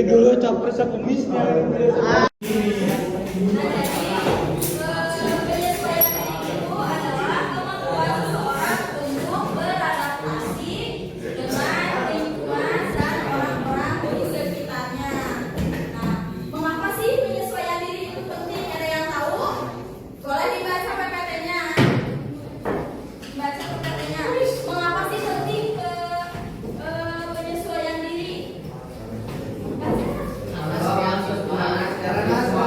Dulu capres kumisnya. Karena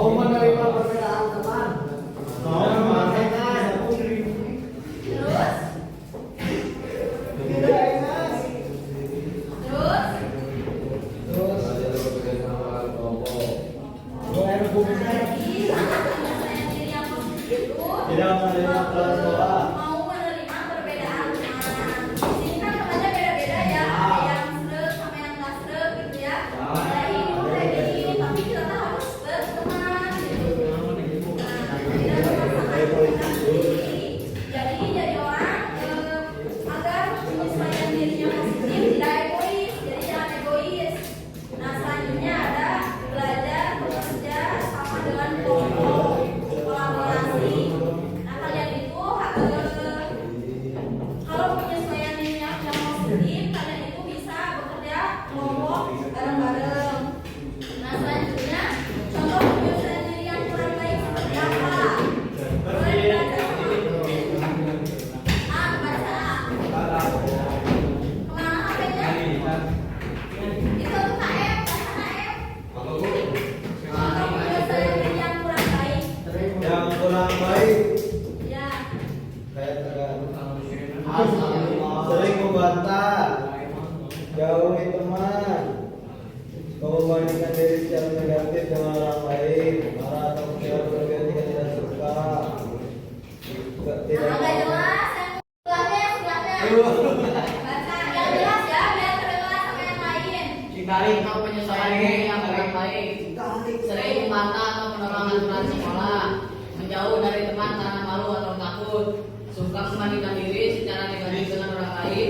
Mau menerima perbedaan teman. Mau memaafkan. Terus? Terus? Jadi, saya diri yang positif itu Tidak menerima peran sekolah. mau menerima perbedaan teman. Di sini kan temannya beda-beda ya, ada yang seret sama yang nggak seret gitu ya. Ada ini, ada ini, tapi kita tuh harus berteman gitu. Nah, tidak memaksakan kehendak sendiri. Jadi orang agar menyesuaikan dirinya positif, tidak egois. Jadi jangan egois. Nah, selanjutnya ada belajar bekerja sama dengan kelompok, kolaborasi. Nah, kalian itu kalau penyesuaian diri yang positif, kalian itu bisa bekerja kelompok bareng-bareng. Nah, selanjutnya contoh penyesuaian diri yang kurang baik seperti apa? Boleh belajar baca kemana HP-nya? Itu tuh KF, baca KF. Contoh penyesuaian diri yang kurang baik. Yang kurang baik Ya. kayak sering membantah, jauhi teman, membandingkan diri secara negatif dengan orang lain, marah atau kecewa berlebihan jika tidak suka, tidak Agak jelas yang baca yang jelas ya biar terdengar sama yang lain. Hindari atau penyesuaian diri yang kurang baik. Sering membantah atau menolak aturan sekolah. Menjauh dari teman karena malu atau takut. Suka membandingkan diri secara negatif dengan orang lain.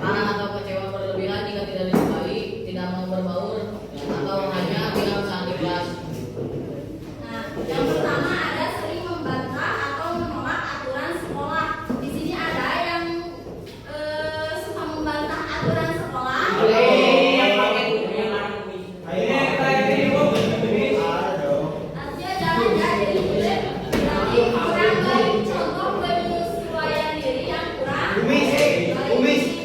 Marah atau kecewa berlebihan jika tidak disukai. Tidak mau berbaur atau hanya bilang saat ikhlas. Nah, yang pertama ada sering membantah atau menolak aturan sekolah. Di sini ada yang suka membantah aturan sekolah. Artinya jangan jadi kurang baik. Contoh penyesuaian diri yang kurang baik.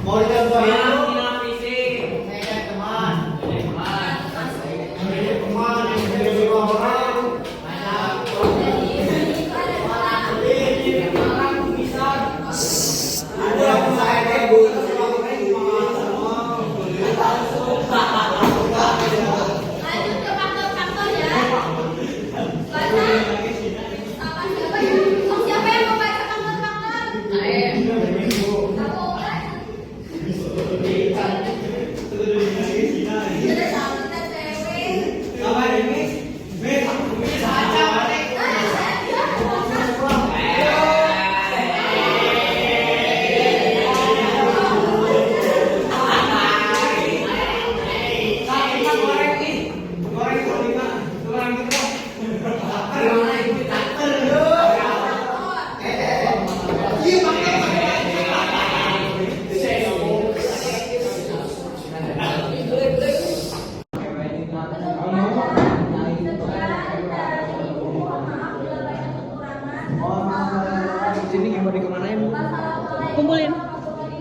Mau dicontohin? Hilang fisik. Saya teman. Teman. Teman yang menjadi dua orang. Ada yang saya ibu. Lanjut ke faktor-faktor ya. Baca. Siapa ya? Oh, siapa yang mau baca faktor-faktor? Saya. Kamu kan? Jadi sama kita cewek. Apa ini? Sini gimana kemana ya? Kumpulin.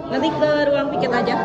Nanti ke ruang piket aja.